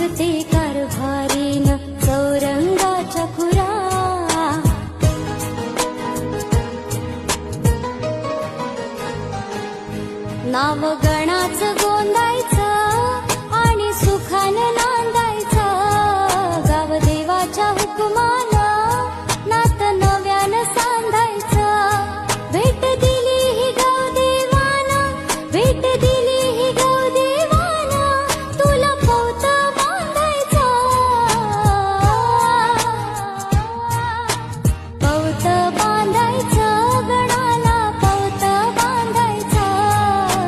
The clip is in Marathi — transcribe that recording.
दिसते कारभारीन चौरंगाच्या खुरा. नाव गणाचं गोंदायचं आणि सुखानं नांदायचं. गाव देवाच्या हुकुमानं नातं नव्यानं सांधायचं. भेट दिली ही गाव देवानं, भेट दिली